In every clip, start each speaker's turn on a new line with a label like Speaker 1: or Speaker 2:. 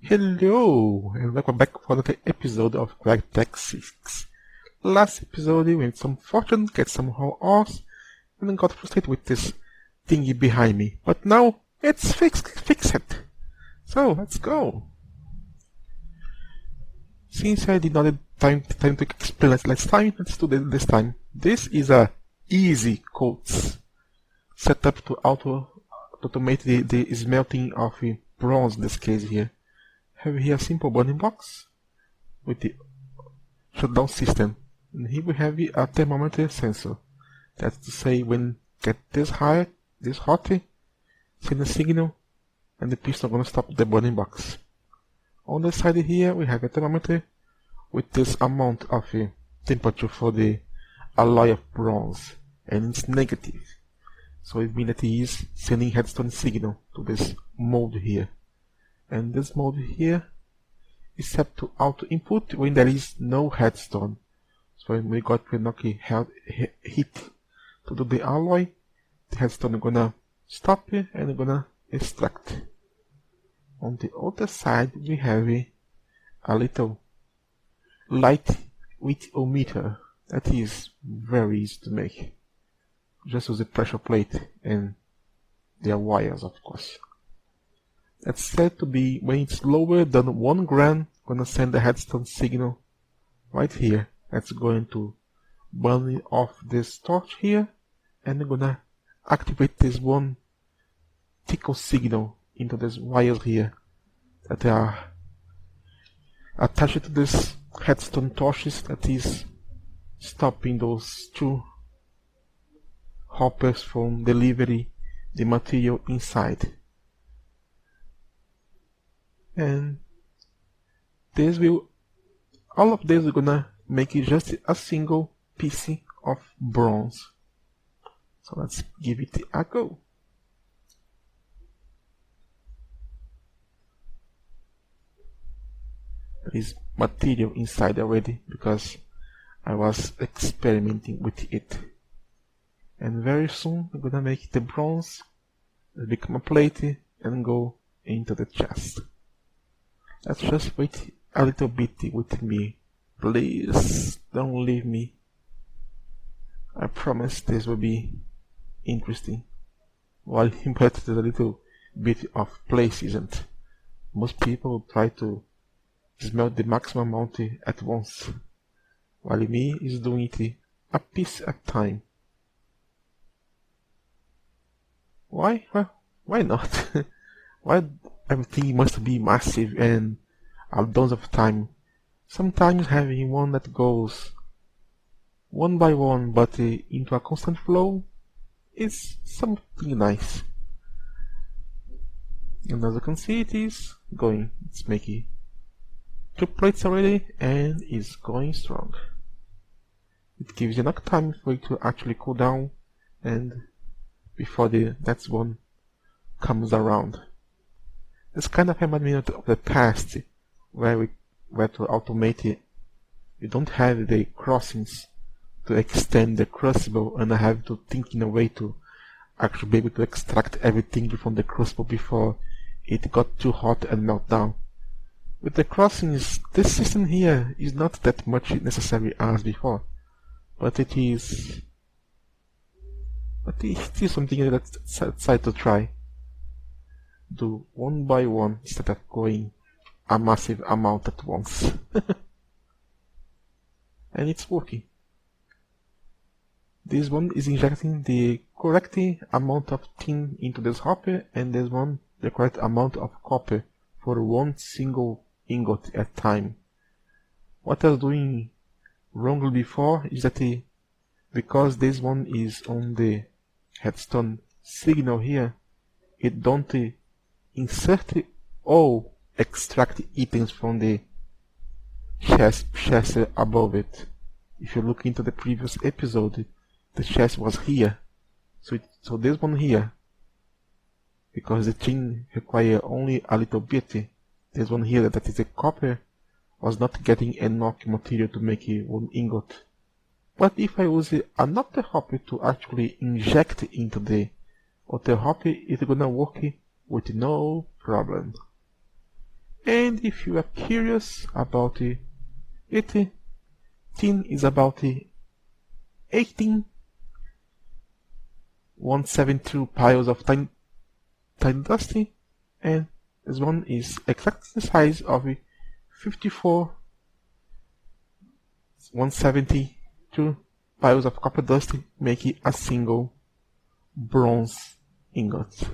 Speaker 1: Hello, and welcome back for another episode of Gregtech 6. Last episode we made some fortune, get some horse, and then got frustrated with this thingy behind me. But now it's fixed. So let's go. Since I did not have time to explain it last time, let's do this time. This is a easy coats setup to automate the smelting of bronze in this case here. Have here a simple burning box with the shutdown system, and here we have a thermometer sensor. That's to say, when get this hot, send a signal, and the piston gonna stop the burning box. On the side here we have a thermometer with this amount of temperature for the alloy of bronze, and it's negative, so it means that it is sending headstone signal to this mode here. And this mode here is set to auto input when there is no headstone. So when we got Penoki heat to do the alloy, the headstone is gonna stop it and gonna extract. On the other side we have a little lightweight meter that is very easy to make. Just use a pressure plate and their wires, of course. That's said to be when it's lower than 1 gram, gonna send the headstone signal right here. That's going to burn off this torch here, and gonna activate this one tickle signal into these wires here that are attached to this headstone torches that is stopping those 2 hoppers from delivering the material inside. And this will, all of this is gonna make it just a single piece of bronze. So let's give it a go. There is material inside already because I was experimenting with it. And very soon I'm gonna make the bronze become a plate and go into the chest. Let's just wait a little bit with me. Please don't leave me. I promise this will be interesting. While but there's a little bit of place, isn't? Most people try to smelt the maximum amount at once, while me is doing it a piece at a time. Why? Well, why not? Why everything must be massive and a tons of time? Sometimes having one that goes one by one but into a constant flow is something nice. And as you can see, it is going. It's making 2 plates already and is going strong. It gives enough time for it to actually cool down and before the next one comes around. This kind of reminds me of the past, where we were to automate it. You don't have the crossings to extend the crucible, and I have to think in a way to actually be able to extract everything from the crucible before it got too hot and melt down. With the crossings, this system here is not that much necessary as before, but it is something that's exciting to try. Do one by one instead of going a massive amount at once. And it's working. This one is injecting the correct amount of tin into this hopper, and this one the correct amount of copper for one single ingot at a time. What I was doing wrongly before is that because this one is on the headstone signal here, it don't insert or extract items from the chest above it. If you look into the previous episode, the chest was here, so this one here, because the tin require only a little bit, this one here that is the copper was not getting enough material to make one ingot. But if I use another hopper to actually inject into the other hopper, it's gonna work with no problem. And if you are curious about it, tin is about 172 piles of tiny dusty, and this one is exactly the size of a 54 172 piles of copper dust, making a single bronze ingot.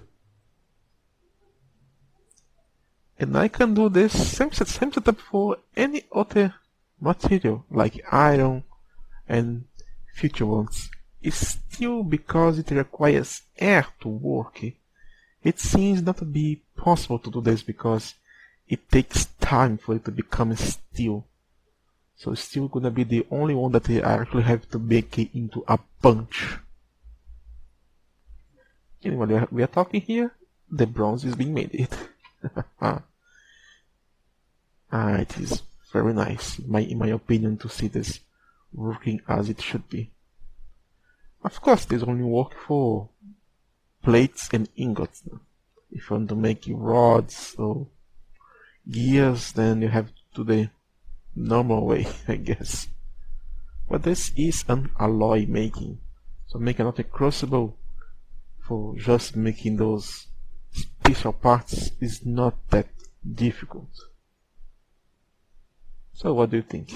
Speaker 1: And I can do this same setup for any other material like iron and future ones. It's still, because it requires air to work, it seems not to be possible to do this because it takes time for it to become steel. So it's still gonna be the only one that I actually have to make it into a punch. Anyway, we are talking here, the bronze is being made. It is very nice, in my opinion, to see this working as it should be. Of course, this only work for plates and ingots. If you want to make rods or gears, then you have to do the normal way, I guess. But this is an alloy making, so making another crucible for just making those special parts is not that difficult. So what do you think?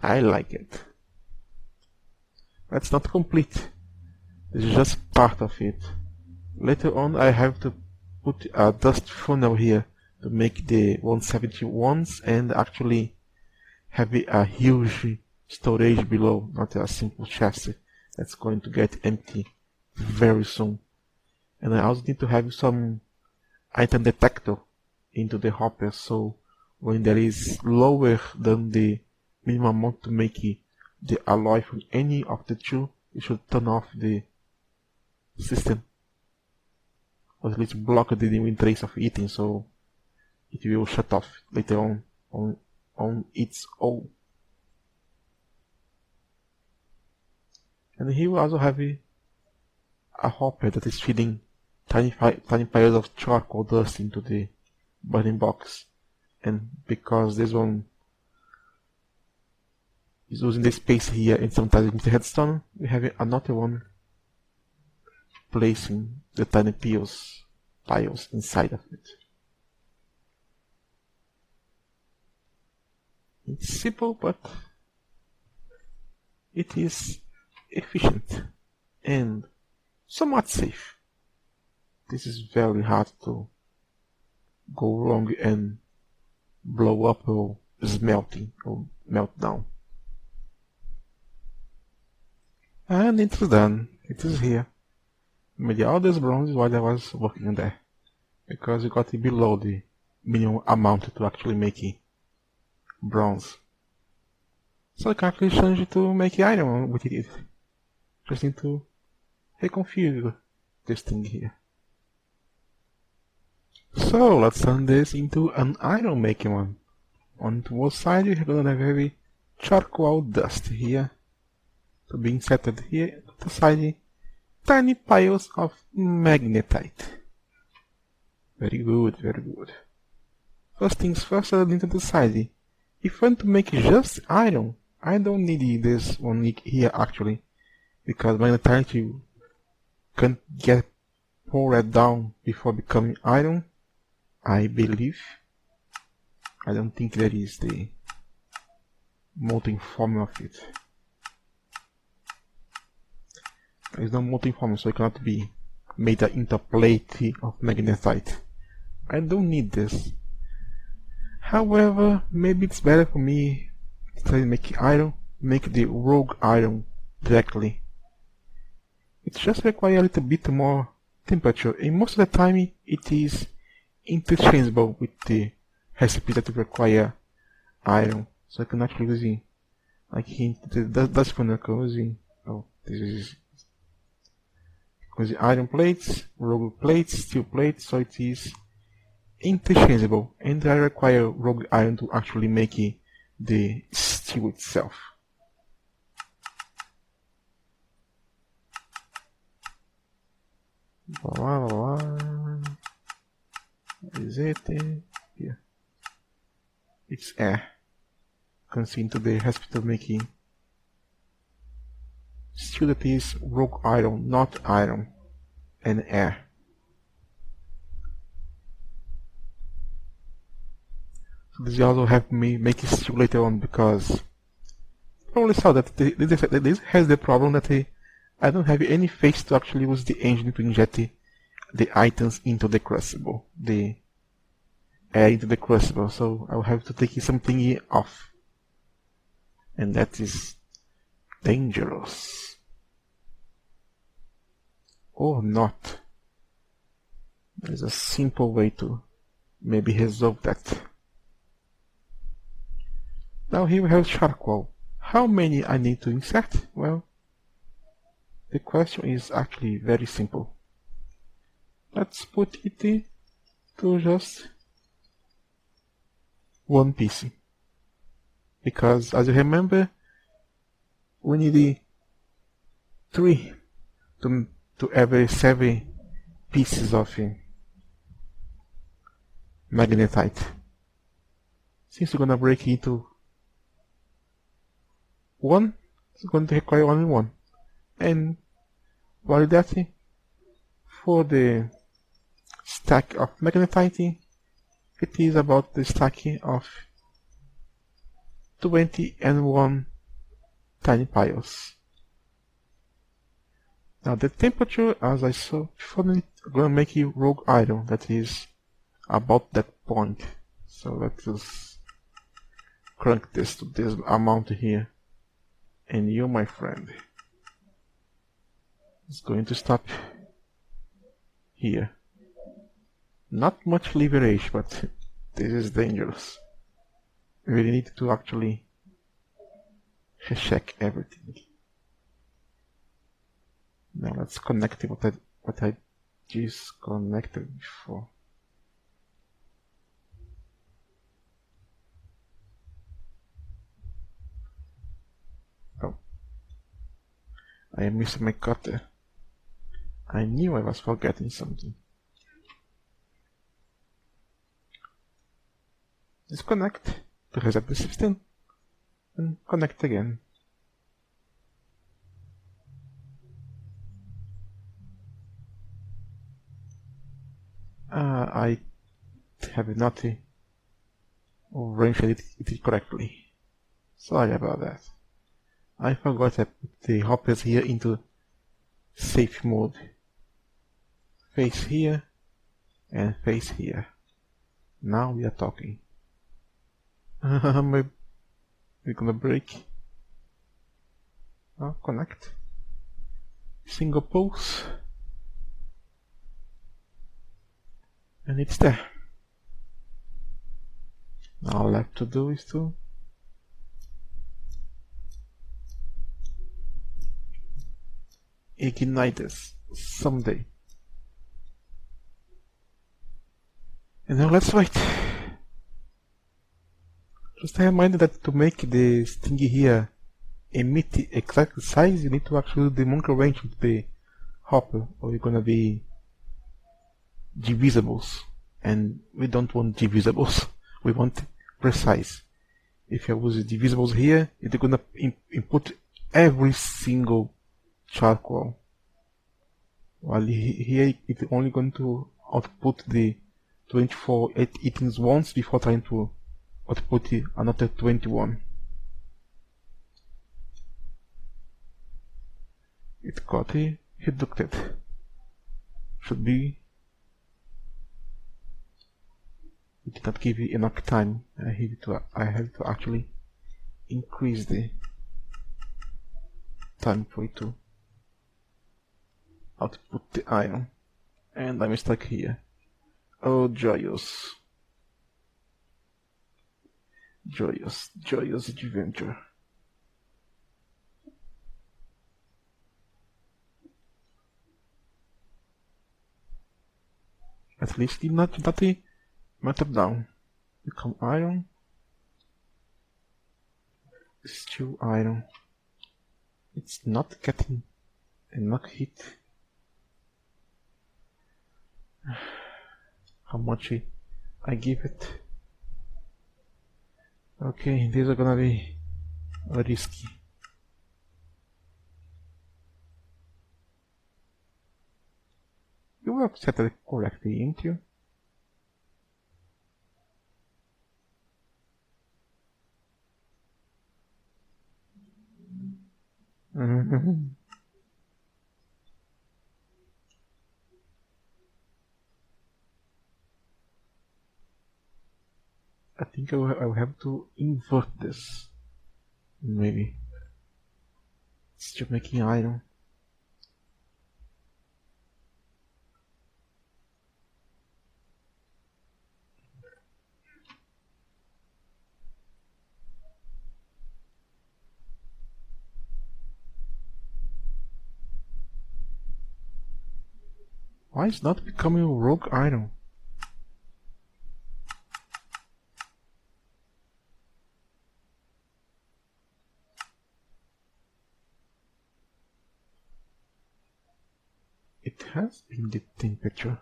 Speaker 1: I like it. That's not complete. This is just part of it. Later on I have to put a dust funnel here to make the 171s and actually have a huge storage below, not a simple chassis that's going to get empty very soon. And I also need to have some item detector into the hopper, so when there is lower than the minimum amount to make the alloy from any of the two, you should turn off the system, or at least block the new trace of eating, so it will shut off later on its own. And here we also have a hopper that is feeding tiny piles of charcoal dust into the burning box. And because this one is using the space here and sometimes with the headstone, we have another one placing the tiny piles inside of it. It's simple, but it is efficient and somewhat safe. This is very hard to go wrong and blow up or smelting or melt down. And it is done. It is here. I made all this bronze while I was working on there, because it got below the minimum amount to actually make it bronze. So I can actually change it to make iron with it. Just need to reconfigure this thing here. So let's turn this into an iron making one. On both sides we're gonna have heavy charcoal dust here to be inserted here to the side, tiny piles of magnetite. Very good, very good. First things first, I'll into the side. If I want to make just iron, I don't need this one here actually, because magnetite can't get poured down before becoming iron, I believe. I don't think that is the molten form of it. There is no molten form, so it cannot be made into a plate of magnetite. I don't need this. However, maybe it's better for me to try to make iron, make the rogue iron directly. It just requires a little bit more temperature, and most of the time it is interchangeable with the recipes that require iron. So I can actually use like here, that's when I can use. Oh, this is iron plates, rogue plates, steel plates, so it is interchangeable, and I require rogue iron to actually make the steel itself. is it? Here. It's air. Consumed to the hospital making steel that is rogue iron, not iron, and air. So this also helped me make it steel later on, because probably saw that this has the problem that I don't have any face to actually use the engine to inject the items into the crucible, the air into the crucible, so I'll have to take something off. And that is dangerous. Or not. There's a simple way to maybe resolve that. Now here we have charcoal. How many I need to insert? Well, the question is actually very simple. Let's put it to just one piece. Because as you remember, we need 3 to every 7 pieces of magnetite. Since we're gonna break into 1, it's going to require only 1. And while that, for the stack of magnetite, it is about the stack of 21 tiny piles. Now the temperature, as I saw before, I'm going to make it rogue iron, that is about that point. So let's just crank this to this amount here. And you, my friend, is going to stop here. Not much leverage, but this is dangerous. We really need to actually check everything. Now let's connect what I disconnected before. Oh, I missed my cutter. I knew I was forgetting something. Disconnect to reset the system and connect again. I have not arranged it correctly. Sorry about that. I forgot to put the hoppers here into safe mode. Face here and face here. Now we are talking. We're gonna break. Connect. Single pulse. And it's there. Now all I have to do is to ignite this someday. And now let's wait. Just a reminder that to make this thingy here emit the exact size, you need to actually do the monkey wrench with the hopper, or you're gonna be divisibles. And we don't want divisibles, we want precise. If you use divisibles here, it's gonna input every single charcoal, while here it's only going to output the 24 items once before trying to output another 21. It got reducted. Should be. It did not give you enough time. I have to actually increase the time for it to output the iron. And I'm stuck here. Oh, joyous. Joyous adventure. At least did not melt down. Become iron. Still iron. It's not getting enough heat. How much I give it. Okay, these are gonna be risky. You have set it correctly, ain't you? I think I will have to invert this. Maybe. Still making iron. Why is not becoming rogue iron? It has been the temperature.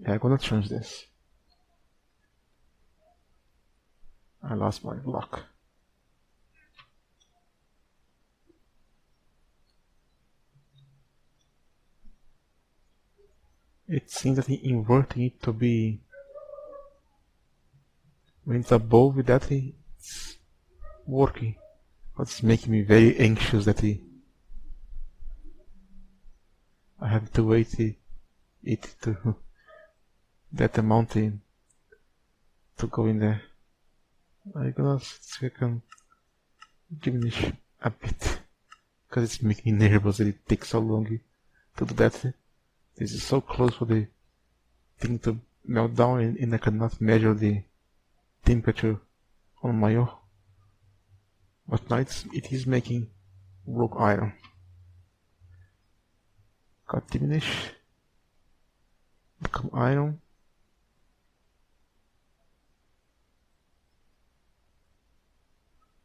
Speaker 1: Yeah, I'm gonna change this. I lost my block. It seems that he inverting it to be when it's above that it's working. But it's making me very anxious that I have to wait it to that mountain to go in there. I'm gonna see if I can diminish a bit because it's making me nervous that it takes so long to do that. This is so close for the thing to melt down and I cannot measure the temperature on my own. But now it is making rogue iron. Got diminish. Become iron.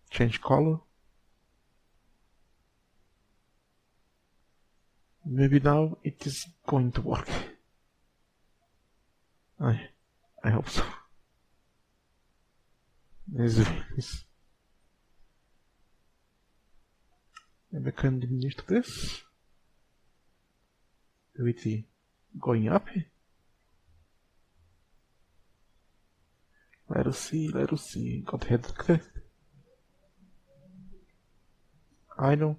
Speaker 1: Change color. Maybe now it is going to work. I hope so. Maybe I can diminish to this. With the going up. Let us see. Got head click. Iron.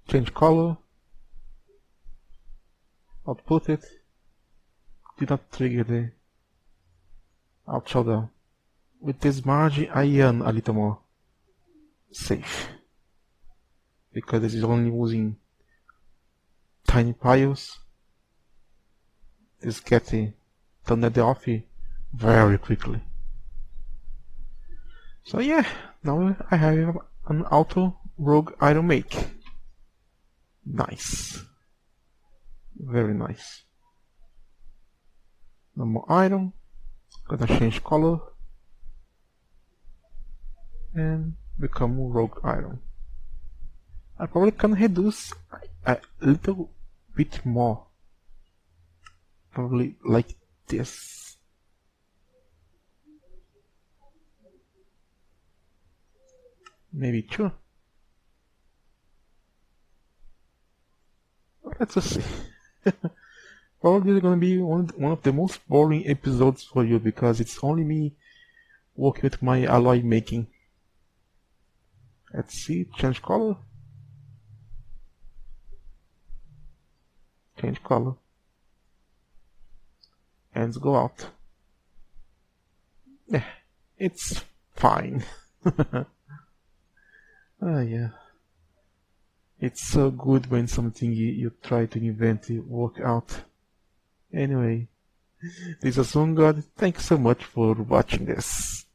Speaker 1: Change color. Output it. Did not trigger the out showdown. With this margin I am a little more safe. Because this is only using tiny piles. This gets turned off very quickly. So yeah, now I have an auto rogue iron make. Nice. Very nice. No more iron. Gonna change color. And become rogue iron. I probably can reduce a little bit more. Probably like this. Maybe 2. Let's just see. Probably it's gonna be one of the most boring episodes for you because it's only me working with my alloy making. Let's see, change color. Change color. Hands go out. Yeah, it's fine. Yeah. It's so good when something you try to invent work out. Anyway, this is Ingot. Thanks so much for watching this.